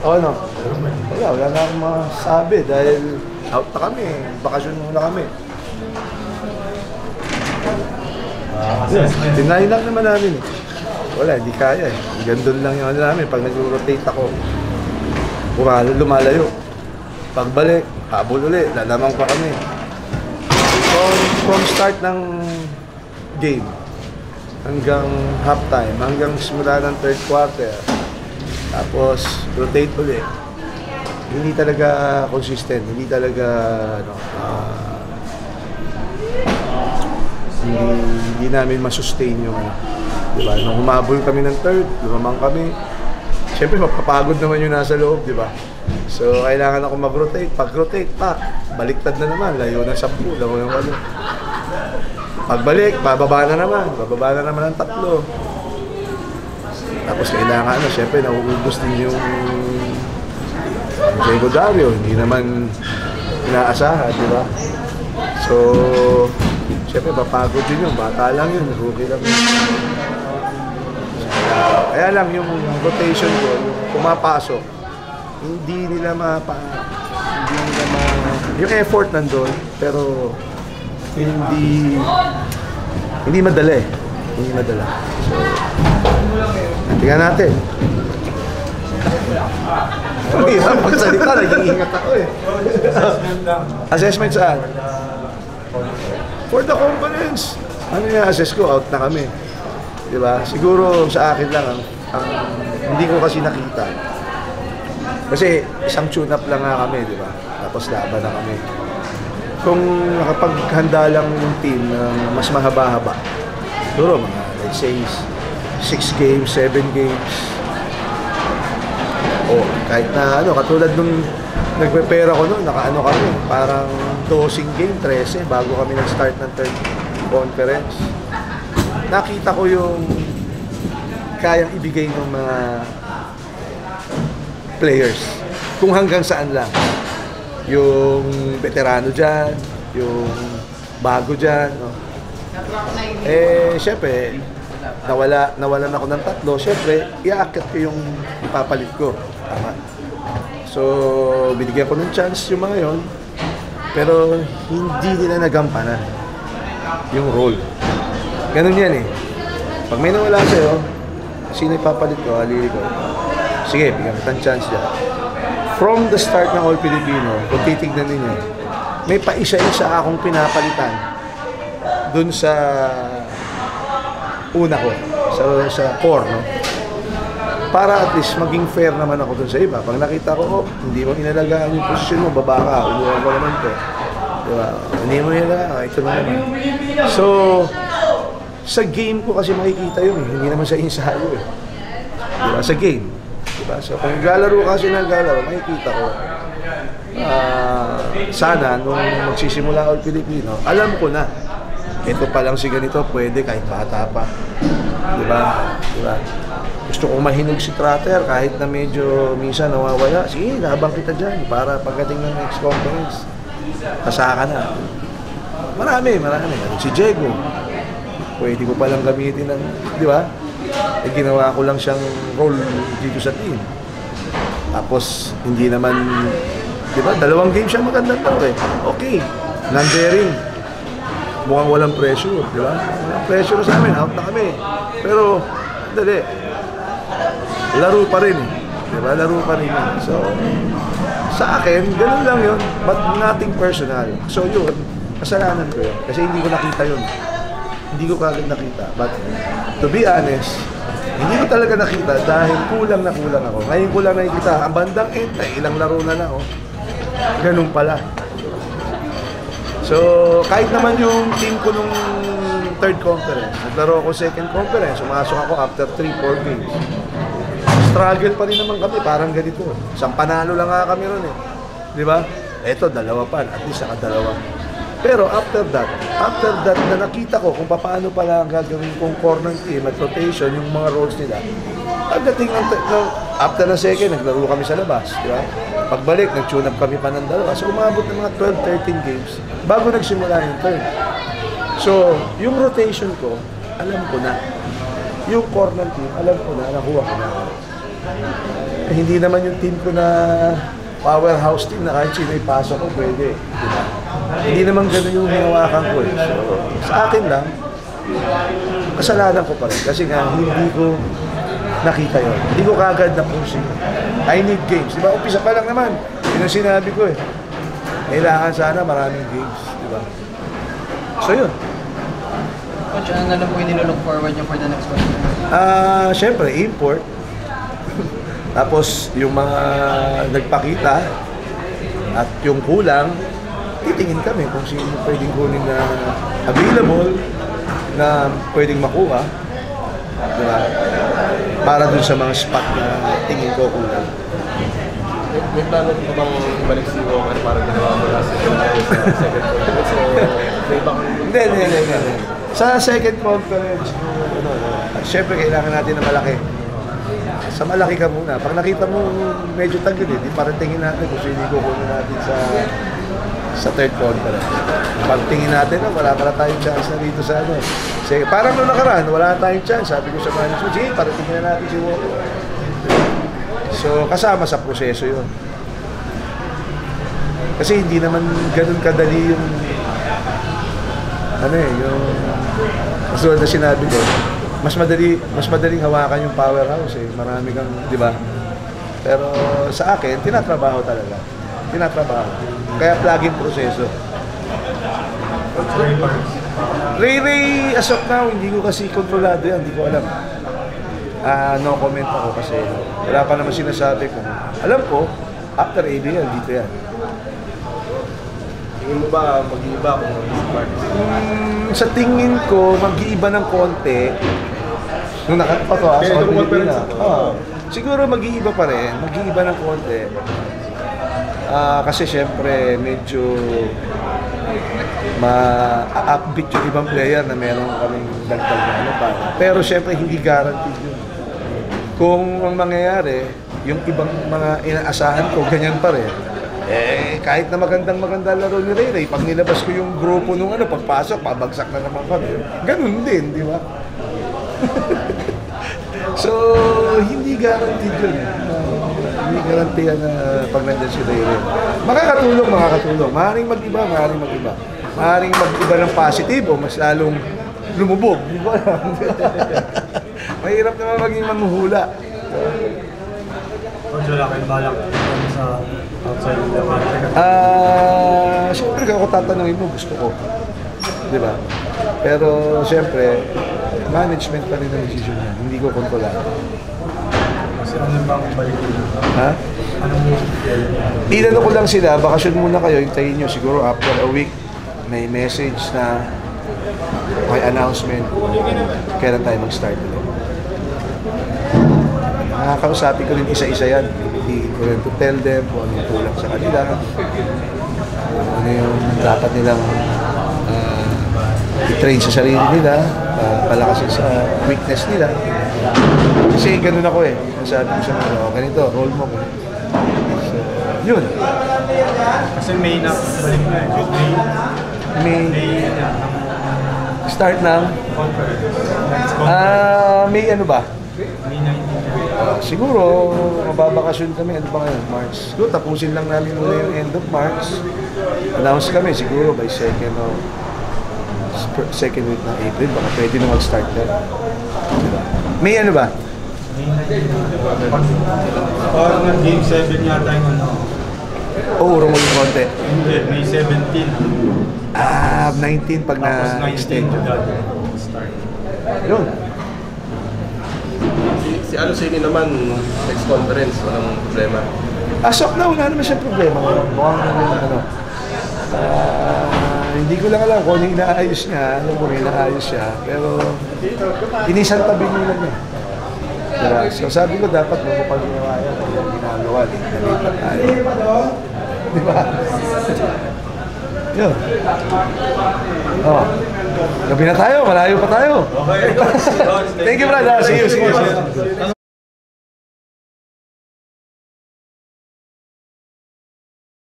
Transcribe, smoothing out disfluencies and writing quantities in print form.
Oo, no? Wala na akong masabi dahil out na kami. Bakasyon muna kami. Tinahin lang naman namin eh. Wala, hindi kaya eh. Gandun lang yung ano namin. Pag nag-rotate ako, lumalayo. Pagbalik, habol ulit, lalamang pa kami. From start ng game hanggang halftime, hanggang simula ng third quarter, tapos rotate ulit. Hindi talaga consistent, hindi talaga ano, hindi namin masustain yung ano. Diba? Nung humabol kami ng third, lumamang kami. Siyempre mapapagod naman yung nasa loob, di ba? So kailangan ako mag-rotate. Pag-rotate pa, baliktad na naman, layo ng 10, layo ng 8. Pagbalik, bababa na naman ng 3. Tapos kailangan ano, siyempre nauubos din yung Diego Dario, hindi naman inaasahan, di ba? So, siyempre mapagod din yun, bata lang yun, rookie lang yun. Kaya lang yung rotation ko, yung pumapasok, hindi nila yung effort nandun, pero hindi madala eh. Hindi madala. So, tingnan natin. Uy, magsalita, nag-iingat ako eh. Assessment saan? For the conference. Ano yung assess ko? Out na kami. Diba? Siguro sa akin lang, hindi ko kasi nakita. Kasi isang tune-up lang nga kami, diba? Tapos laban na kami. Kung nakapaghanda lang yung team na mas mahaba-haba, siguro mga, let's say, 6 games, 7 games, o kahit na ano, katulad nung nagpe-pera ko noon, nakaano kami, parang 12 game, 13, bago kami nag-start ng third conference. Nakita ko yung kayang ibigay ng mga players, kung hanggang saan lang. Yung veterano dyan, yung bago dyan. No? Eh, syempre, nawalan ako ng 3. Syempre, iaakit ko yung ipapalit ko. Tama. So, binigyan ko ng chance yung mga yon, pero hindi nila nagampanan yung role. Ganun yan eh. Pag may nawala sa'yo, sino ipapalit ko, halili ko. Sige, bigyan kita ng chance dyan. From the start ng All Filipino, kung titignan ninyo, may pa-isa-isa akong pinapalitan dun sa una ko, sa core, no? Para at least maging fair naman ako dun sa iba. Pag nakita ko, hindi mo inalagaan yung posisyon mo, baba ka, umuha ko naman to. Diba? Hindi mo inalagaan, ito na naman. So, sa game ko kasi makikita yun eh, hindi naman sa ensayo eh. Diba? Sa game. Diba? So, kung naglalaro kasi naglalaro, makikita ko. Sana, nung magsisimula All Filipino, alam ko na, ito pa lang si ganito, pwede kahit bata pa. Diba? Diba? Gusto kong mahinog si Trotter kahit na medyo minsan nawawala. Sige, nabang kita dyan para pagdating ng next conference, kasaka na. Marami. Si Diego, pwede ko palang gamitin ng, di ba? Eh, ginawa ko lang siyang role dito sa team. Tapos, hindi naman, di ba? 2 games siya magandang tao eh. Okay, non-bearing. Mukhang walang pressure, di ba? Walang pressure sa amin, out na kami. Pero, dali. Laro pa rin eh. Diba? Laro pa rin yun. So, sa akin, ganun lang yun. But nothing personal. So yun, kasalanan ko yun. Kasi hindi ko nakita yun. Hindi ko kagad nakita. But to be honest, hindi ko talaga nakita dahil kulang na kulang ako. Ngayon ko lang nakikita, ang bandang end, ilang laro na lang. Oh. Ganun pala. So, kahit naman yung team ko nung third conference, naglaro ako second conference, umasok ako after 3-4 games. Struggle pa rin naman kami, parang ganito. Isang panalo lang nga kami ron eh. Di ba? Eto, 2 pa, at least saka 2. Pero after that na nakita ko kung paano pala ang gagawin kong core ng team at rotation, yung mga roles nila, pagdating after na second, naglaro kami sa labas. Di ba? Pagbalik, nag-tune up kami pa ng 2. So umabot ng mga 12-13 games bago nagsimula yung third. So, yung rotation ko, alam ko na. Yung core ng team, alam ko na, nakuha ko na. hindi naman yung team ko na powerhouse team na kahit sino ipasok ko, pwede. Diba? Hindi naman gano'n yung hinawakan ko eh. So, sa akin lang, kasalanan ko pa rin. Kasi nga, hindi ko nakita yun. Hindi ko kagad na pusin. I need games. Diba? Umpisa pa lang naman. Yun ang sinabi ko eh. Kailangan sana maraming games. Diba? So yun. Coach, ano na lang po yung nilook forward nyo for the next one? Siyempre, import. Tapos, yung mga nagpakita at yung kulang, titingin kami kung sino pwedeng kunin na available na pwedeng makuha. Diba? Para dun sa mga spot na tingin ko kulang. May plano ko bang balik si Walker para ginawa mo last second conference? Hindi. Sa second conference, syempre kailangan natin na malaki. Sa malaki ka muna. Pag nakita mo medyo tagil di parang tingin natin kung sino kukunin natin sa third conference. Pag tingin natin, wala pala tayong chance na dito sa ano. Sige, parang nung nakaraan, wala tayong chance. Sabi ko sa management, sige, parang tingin natin si Walker. So, kasama sa proseso yun. Kasi hindi naman ganun kadali yung yung kasunod na sinabi ko, mas madaling hawakan yung powerhouse eh. Marami kang, di ba? Pero sa akin, tinatrabaho talaga. Tinatrabaho. Kaya plugin proseso. Ray, as of now, hindi ko kasi kontrolado yan. Hindi ko alam. No comment ako kasi wala pa naman sinasabi ko. Alam ko, after ABL, dito yan. Tingin mo ba mag-iiba kung mag-smart? Sa tingin ko, mag-iiba ng konti. Nung nakapito sa conference siguro mag-iiba pa rin. Mag-iiba ng konti. Kasi syempre, medyo ma-upbeat yung ibang player na meron kaming dagdag na ano pa. Pero syempre, hindi guaranteed yun. Kung ang mangyayari, yung ibang mga inaasahan ko, ganyan pa rin. Kahit na maganda laro ni Ray, pag nilabas ko yung grupo nung pagpasok, pabagsak na naman kami. Ganun din, di ba? So, hindi guaranteed yun. Hindi guaranteed na pag nandiyan si Ray. Makakatulong. Maaaring mag-iba. Maaaring mag-iba ng positive o mas lalong lumubog. Di ba? Mahirap naman maging manghuhula. Coach, wala kayong balak sa outside of the country? Siyempre kung ako tatanungin mo, gusto ko. Di ba? Pero siyempre, management pa rin ang decision niya. Hindi ko kontrolado. Kasi ano bang balik nila? Ha? Anong Tinanong ko lang sila, bakasyon muna kayo, hintayin nyo. Siguro after a week, may message na may announcement kailan tayo mag-start ulit. Nakakausapin ko rin isa-isa yan. Hindi ko rin to tell them kung ano yung kulang sa kanila. Ano yung dapat nilang i-train sa sarili nila, palakasin sa weakness nila. Kasi ganun ako eh. Sabi ko sa mga, ganito, role mo. So, yun. Kasi May na balik na May na start ng May ano ba? May 19. Siguro mababakasyon kami. Ano ba ngayon? March. Siguro tapusin lang namin muna yung end of March. Announce kami siguro by second week ng April. Baka pwede na mag-start na. Diba? May ano ba? May 19. Parang game 7 yata yung ano. Oo, urong yung konti. Hindi, May 17. 19 pag na-extend yun. Start. Yun. Si Alusini naman, next conference, walang problema. As of now, wala naman siyang problema. Mukhang hindi ko lang alam kung ano inaayos niya. Alam ko inaayos siya. Pero inisan tabi nila niya. Diba? So sabi ko dapat mo pag ginawa yan. Yung ginagawa. Nalipat tayo. Diba? Yun. Gabi na tayo. Malayo pa tayo. Okay. Thank you, brother. See you.